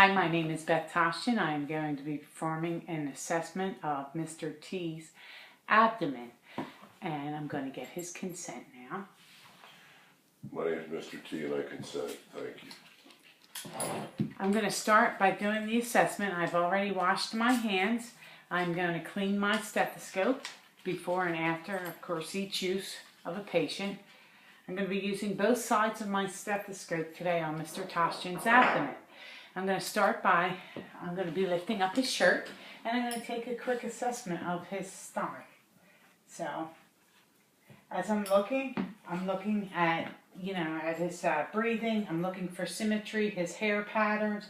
Hi, my name is Beth Toshton. I am going to be performing an assessment of Mr. T's abdomen, and I'm going to get his consent now. My name is Mr. T and I consent. Thank you. I'm going to start by doing the assessment. I've already washed my hands. I'm going to clean my stethoscope before and after, of course, each use of a patient. I'm going to be using both sides of my stethoscope today on Mr. Toshton's abdomen. I'm going to start by, I'm going to be lifting up his shirt, and I'm going to take a quick assessment of his stomach. So, as I'm looking at, at his breathing. I'm looking for symmetry, his hair patterns,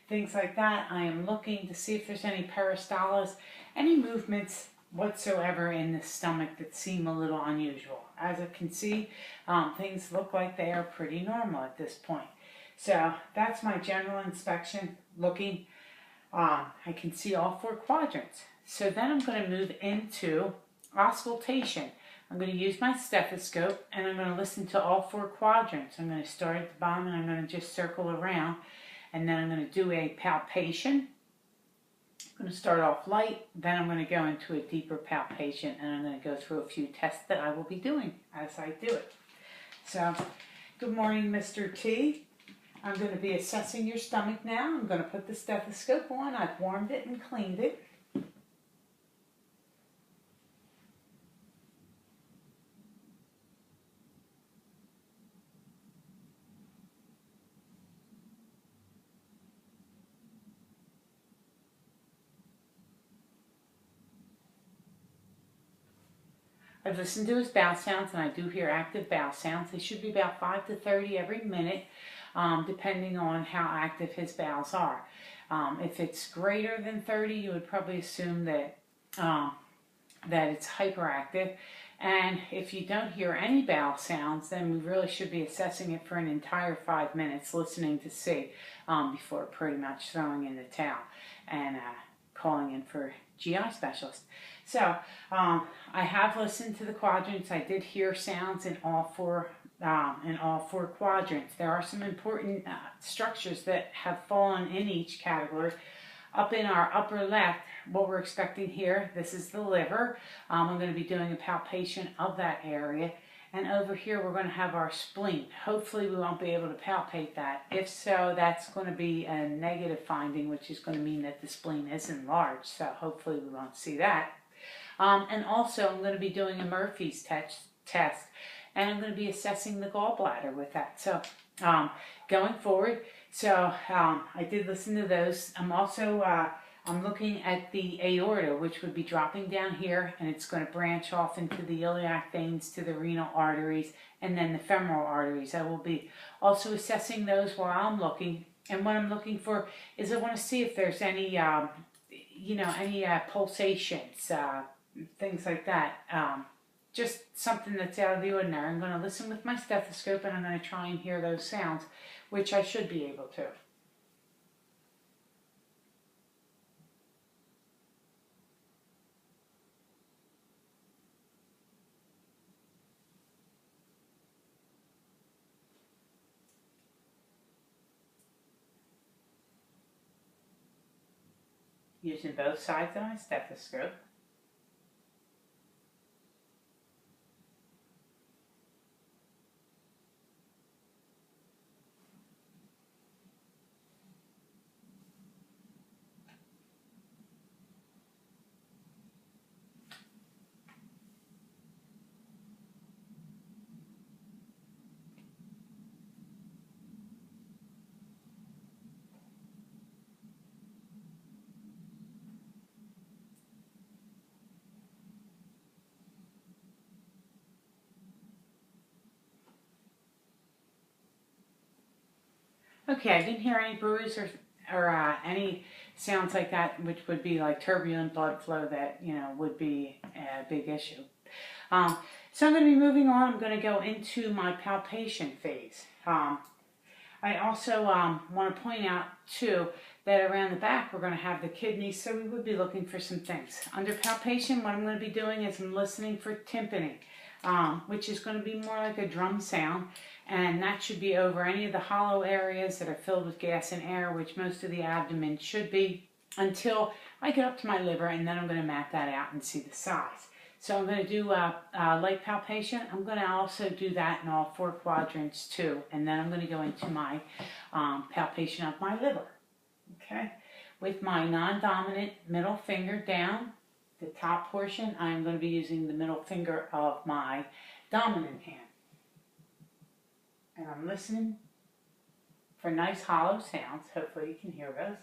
things like that. I am looking to see if there's any peristalsis, any movements whatsoever in the stomach that seem a little unusual. As you can see, things look like they are pretty normal at this point. So that's my general inspection looking. I can see all four quadrants. So then I'm going to move into auscultation. I'm going to use my stethoscope and I'm going to listen to all four quadrants. I'm going to start at the bottom and I'm going to just circle around, and then I'm going to do a palpation. I'm going to start off light, then I'm going to go into a deeper palpation, and I'm going to go through a few tests that I will be doing as I do it. So, good morning, Mr. T. I'm going to be assessing your stomach now. I'm going to put the stethoscope on. I've warmed it and cleaned it. I've listened to his bowel sounds, and I do hear active bowel sounds. They should be about 5 to 30 every minute, depending on how active his bowels are. If it's greater than 30, you would probably assume that it's hyperactive. And if you don't hear any bowel sounds, then we really should be assessing it for an entire 5 minutes, listening to see, before pretty much throwing in the towel and calling in for GI specialist. So I have listened to the quadrants. I did hear sounds in all four quadrants. There are some important structures that have fallen in each category. Up in our upper left, what we're expecting here, this is the liver. I'm going to be doing a palpation of that area. And over here, we're going to have our spleen. Hopefully, we won't be able to palpate that. If so, that's going to be a negative finding, which is going to mean that the spleen is enlarged. So hopefully, we won't see that. And also, I'm going to be doing a Murphy's test, and I'm going to be assessing the gallbladder with that. So, going forward, I did listen to those. I'm also I'm looking at the aorta, which would be dropping down here, and it's going to branch off into the iliac veins to the renal arteries, and then the femoral arteries. I will be also assessing those while I'm looking. And what I'm looking for is I want to see if there's any, any pulsations, things like that. Just something that's out of the ordinary. I'm going to listen with my stethoscope, and I'm going to try and hear those sounds, which I should be able to. Using both sides of my stethoscope. Okay, I didn't hear any bruise or any sounds like that, which would be like turbulent blood flow that, would be a big issue. So I'm going to be moving on. I'm going to go into my palpation phase. I also want to point out, too, that around the back we're going to have the kidneys, so we would be looking for some things. Under palpation, what I'm going to be doing is I'm listening for tympany, which is going to be more like a drum sound. and that should be over any of the hollow areas that are filled with gas and air, which most of the abdomen should be, until I get up to my liver, and then I'm going to map that out and see the size. So I'm going to do a light palpation. I'm going to also do that in all 4 quadrants too, and then I'm going to go into my palpation of my liver. Okay, with my non-dominant middle finger down, the top portion, I'm going to be using the middle finger of my dominant hand. And I'm listening for nice hollow sounds. Hopefully you can hear those.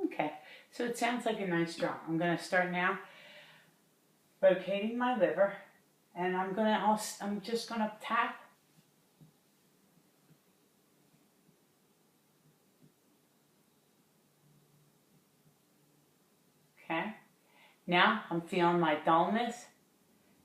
Okay, so it sounds like a nice drum. I'm going to start now locating my liver, and I'm just going to tap. Okay, now I'm feeling my dullness.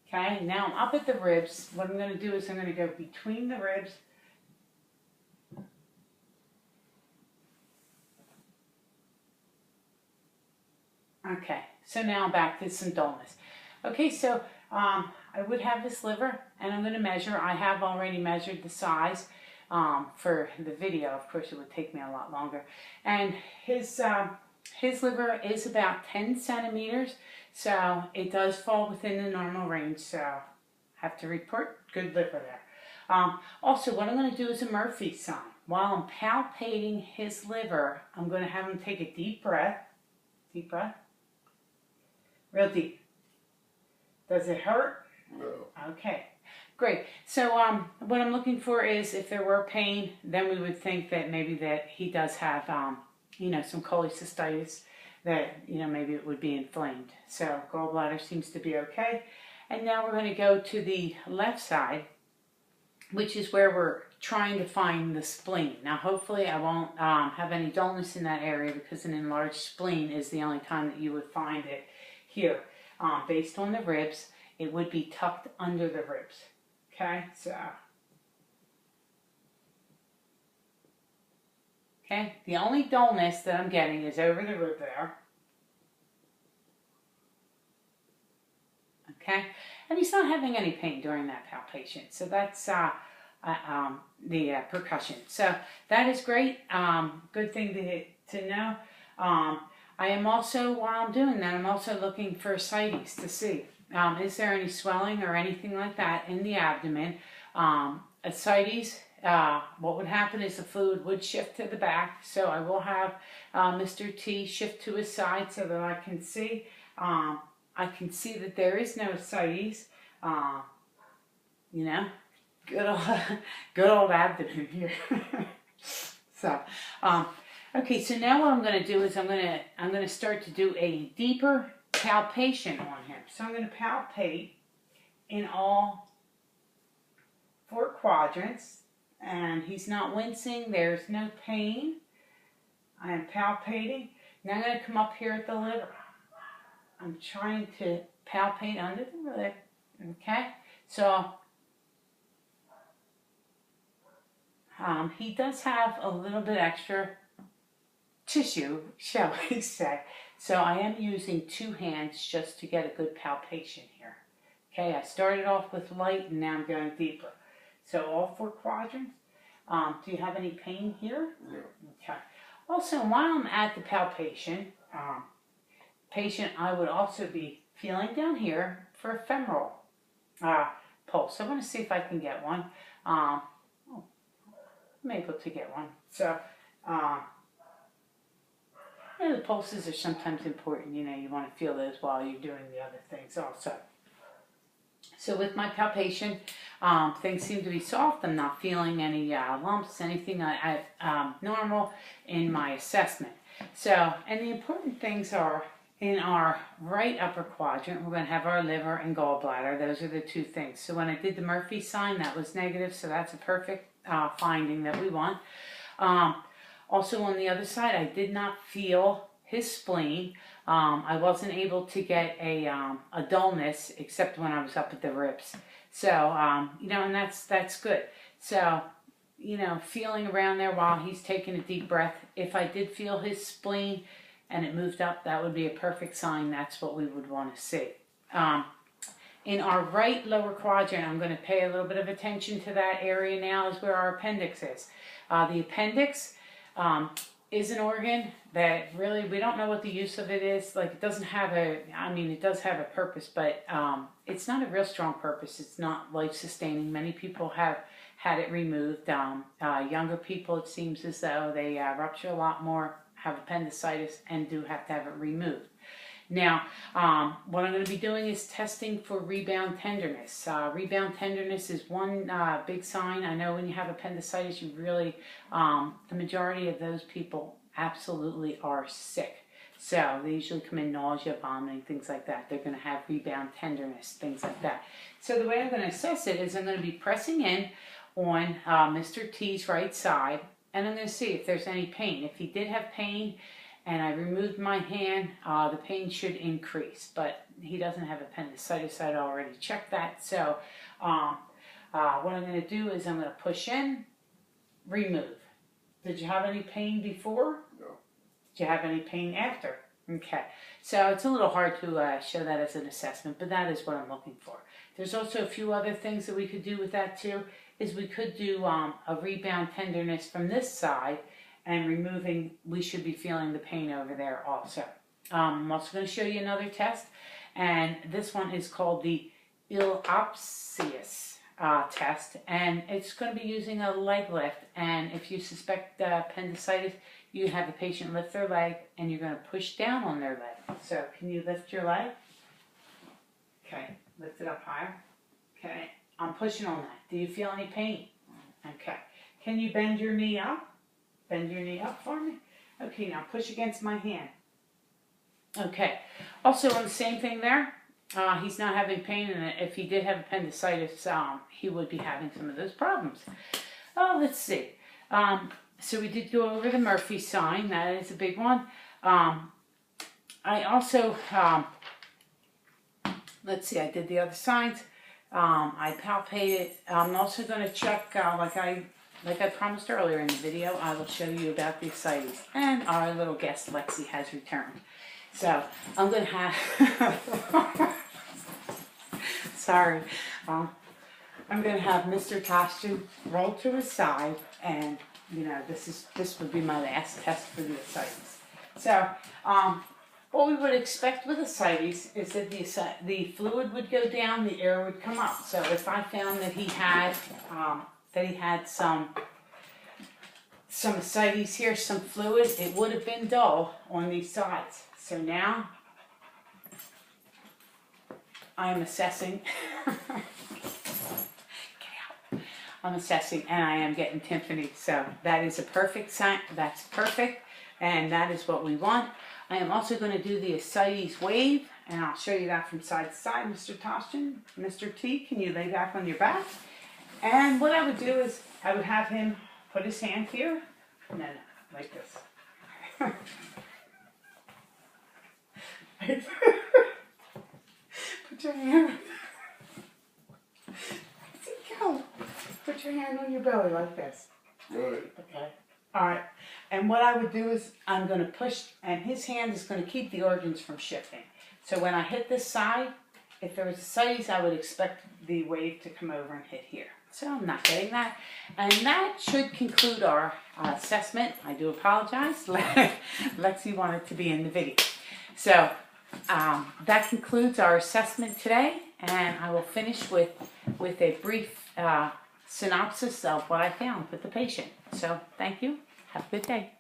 Okay, now I'm up at the ribs. What I'm going to do is I'm going to go between the ribs. Okay, so now I'm back to some dullness. Okay, so I would have this liver, and I'm going to measure. I have already measured the size for the video. Of course, it would take me a lot longer. And his liver is about 10 centimeters, so it does fall within the normal range. So I have to report good liver there. Also, what I'm going to do is a Murphy sign. While I'm palpating his liver, I'm going to have him take a deep breath. Deep breath. Real deep. Does it hurt? No. Okay, great. So what I'm looking for is, if there were pain, then we would think that maybe that he does have, some cholecystitis, that, maybe it would be inflamed. So gallbladder seems to be okay. And now we're going to go to the left side, which is where we're trying to find the spleen. Now, hopefully I won't have any dullness in that area, because an enlarged spleen is the only time that you would find it here. Based on the ribs, it would be tucked under the ribs. Okay, so. Okay, the only dullness that I'm getting is over the rib there. Okay, and he's not having any pain during that palpation. So that's the percussion. So that is great. Good thing to know. I am also, while I'm doing that, I'm also looking for ascites to see. Is there any swelling or anything like that in the abdomen? Ascites, what would happen is the fluid would shift to the back. So I will have Mr. T shift to his side so that I can see. I can see that there is no ascites. Good old abdomen here. So, okay, so now what I'm going to do is I'm going to start to do a deeper palpation on him. So I'm going to palpate in all 4 quadrants, and he's not wincing. There's no pain. I am palpating. Now I'm going to come up here at the liver. I'm trying to palpate under the lip. Okay, so he does have a little bit extra tissue, shall we say. So I am using 2 hands just to get a good palpation here. Okay, I started off with light, and now I'm going deeper. So all 4 quadrants. Do you have any pain here? No. Okay. Also, while I'm at the palpation, patient, I would also be feeling down here for a femoral pulse. I want to see if I can get one. I'm able to get one. So, the pulses are sometimes important. You want to feel those while you're doing the other things also. So with my palpation, things seem to be soft. I'm not feeling any lumps, anything normal in my assessment. So, and the important things are, in our right upper quadrant, we're going to have our liver and gallbladder. Those are the 2 things. So when I did the Murphy sign, that was negative, so that's a perfect finding that we want. Also on the other side, I did not feel his spleen. I wasn't able to get a dullness except when I was up at the ribs. So, and that's good. So feeling around there while he's taking a deep breath. If I did feel his spleen and it moved up, that would be a perfect sign. That's what we would want to see. In our right lower quadrant, I'm going to pay a little bit of attention to that area now, is where our appendix is. The appendix is an organ that really, we don't know what the use of it is. Like, it doesn't have it does have a purpose, but it's not a real strong purpose. It's not life-sustaining. Many people have had it removed. Younger people, it seems as though they rupture a lot more, have appendicitis, and do have to have it removed. Now, what I'm going to be doing is testing for rebound tenderness. Rebound tenderness is one big sign. I know when you have appendicitis, you really, the majority of those people absolutely are sick. So they usually come in nausea, vomiting, things like that. They're going to have rebound tenderness, things like that. So the way I'm going to assess it is I'm going to be pressing in on Mr. T's right side, and I'm going to see if there's any pain. If he did have pain, and I removed my hand, the pain should increase, but he doesn't have appendicitis. I'd already checked that. So what I'm going to do is I'm going to push in, remove. Did you have any pain before? No. Did you have any pain after? Okay. So it's a little hard to show that as an assessment, but that is what I'm looking for. There's also a few other things that we could do with that too, is we could do a rebound tenderness from this side, and removing, we should be feeling the pain over there also. I'm also going to show you another test, and this one is called the Ilopsius test, and it's going to be using a leg lift. And if you suspect appendicitis, you have the patient lift their leg, and you're going to push down on their leg. So can you lift your leg? Okay, lift it up higher. Okay, I'm pushing on that. Do you feel any pain? Okay. Can you bend your knee up? Bend your knee up for me. Okay, now push against my hand. Okay. Also, on the same thing there, he's not having pain, and if he did have appendicitis, he would be having some of those problems. Oh, let's see. So we did go over the Murphy sign. That is a big one. I also, let's see, I did the other signs. I palpated. I'm also going to check, like I promised earlier in the video, I will show you about the ascites. And our little guest, Lexi, has returned. So, I'm going to have... Sorry. I'm going to have Mr. Tostian roll to his side, and, this would be my last test for the ascites. So, what we would expect with ascites is that the fluid would go down, the air would come up. So, if I found that he had... some ascites here, some fluid, it would have been dull on these sides. So now I am assessing. Get out. I'm assessing, and I am getting tympany. So that is a perfect sign. That's perfect, and that is what we want. I am also going to do the ascites wave, and I'll show you that from side to side. Mr. Tostian, Mr. T, can you lay back on your back? And what I would do is, I would have him put his hand here. No, like this. Put your hand. Go. Put your hand on your belly like this. Right. Okay. All right. And what I would do is, I'm going to push, and his hand is going to keep the organs from shifting. So when I hit this side, if there was ascites, I would expect the wave to come over and hit here. So I'm not getting that. And that should conclude our assessment. I do apologize. Lexi wanted to be in the video. So that concludes our assessment today. And I will finish with a brief synopsis of what I found with the patient. So thank you. Have a good day.